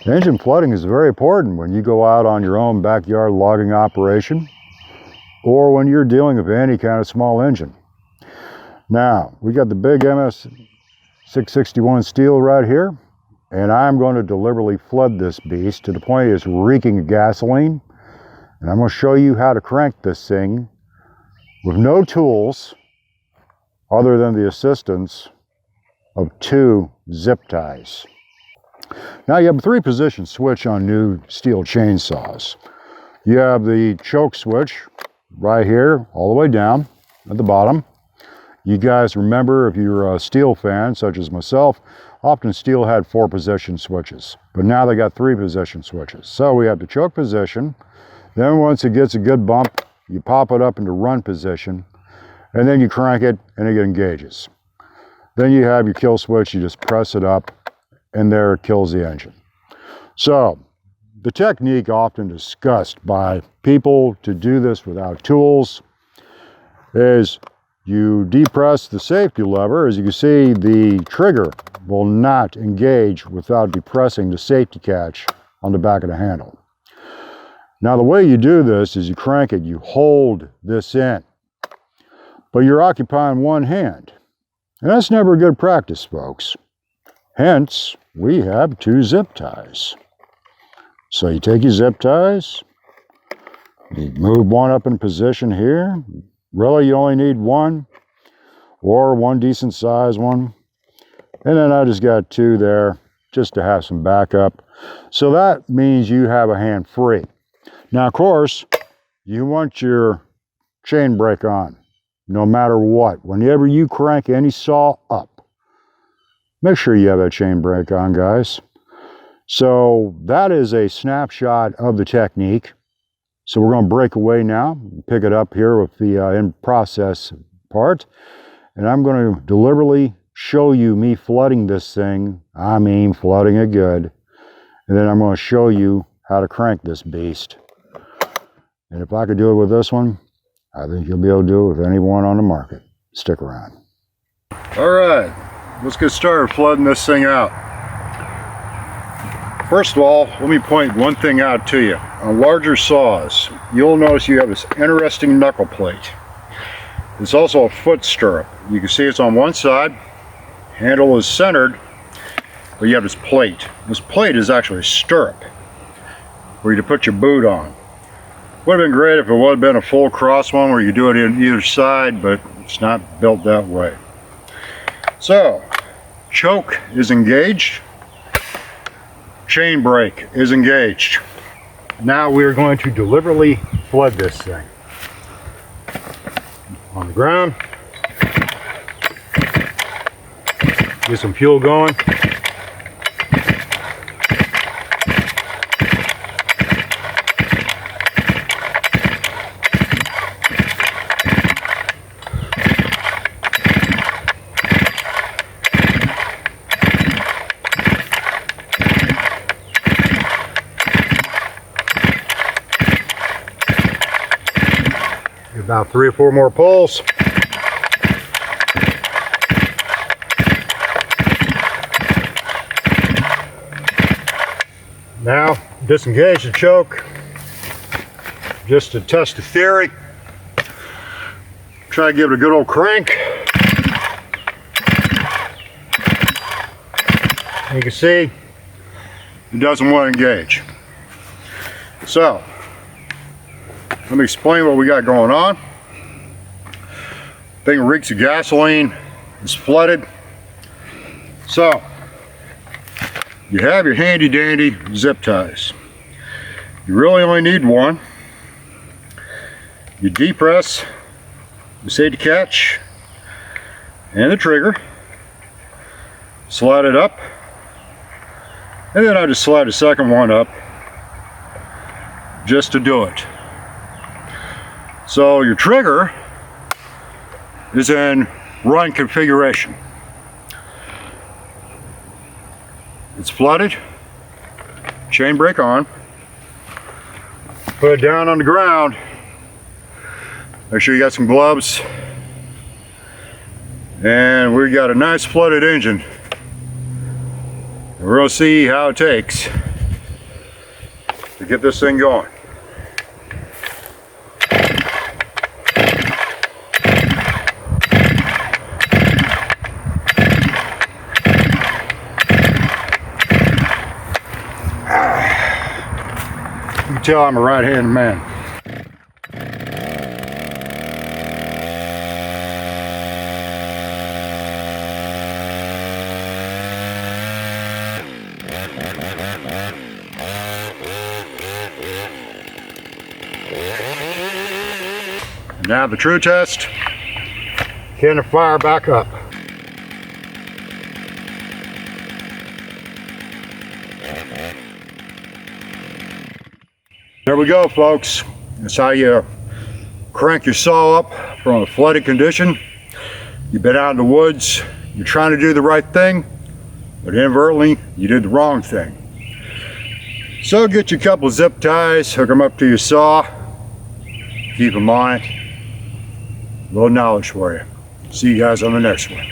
Engine flooding is very important when you go out on your own backyard logging operation or when you're dealing with any kind of small engine. Now, we got the big MS 661 Stihl right here, and I'm going to deliberately flood this beast to the point it's reeking of gasoline, and I'm going to show you how to crank this thing with no tools other than the assistance of 2 zip ties. Now you have a 3-position switch on new Stihl chainsaws. You have the choke switch right here all the way down at the bottom. You guys remember, if you're a Stihl fan such as myself, often Stihl had 4-position switches, but now they got 3-position switches. So we have the choke position, then once it gets a good bump, you pop it up into run position, and then you crank it and it engages. Then you have your kill switch, you just press it up, and there it kills the engine. So, the technique often discussed by people to do this without tools is you depress the safety lever. As you can see, the trigger will not engage without depressing the safety catch on the back of the handle. Now, the way you do this is you crank it, you hold this in, but you're occupying one hand. And that's never a good practice, folks. Hence, we have 2 zip ties. So you take your zip ties, you move one up in position here. Really, you only need one, or one decent size one. And then I just got 2 there, just to have some backup. So that means you have a hand free. Now, of course, you want your chain brake on, no matter what. Whenever you crank any saw up, make sure you have that chain brake on, guys. So that is a snapshot of the technique. So we're going to break away now, pick it up here with the in-process part. And I'm going to deliberately show you me flooding this thing. I mean flooding it good. And then I'm going to show you how to crank this beast. And if I could do it with this one, I think you'll be able to do it with anyone on the market. Stick around. All right. Let's get started flooding this thing out. First of all, let me point one thing out to you. On larger saws, you'll notice you have this interesting knuckle plate. It's also a foot stirrup. You can see it's on one side, handle is centered, but you have this plate. This plate is actually a stirrup where you put your boot on. Would have been great if it would have been a full cross one where you do it on either side, but it's not built that way. So, choke is engaged, chain brake is engaged. Now we're going to deliberately flood this thing. On the ground, get some fuel going. About 3 or 4 more pulls. Now disengage the choke just to test the theory. Try to give it a good old crank. You can see it doesn't want to engage. So let me explain what we got going on. Thing reeks of gasoline. It's flooded. So you have your handy dandy zip ties. You really only need one. You depress the safety catch and the trigger. Slide it up. And then I just slide the second one up just to do it. So your trigger is in run configuration. It's flooded, chain brake on, put it down on the ground, make sure you got some gloves, and we got a nice flooded engine. We're going to see how it takes to get this thing going. You can tell I'm a right-handed man. Now the true test, can it fire back up? There we go, folks. That's how you crank your saw up from a flooded condition. You've been out in the woods, you're trying to do the right thing, but inadvertently you did the wrong thing. So get you a couple zip ties, hook them up to your saw. Keep them on it. A little knowledge for you. See you guys on the next one.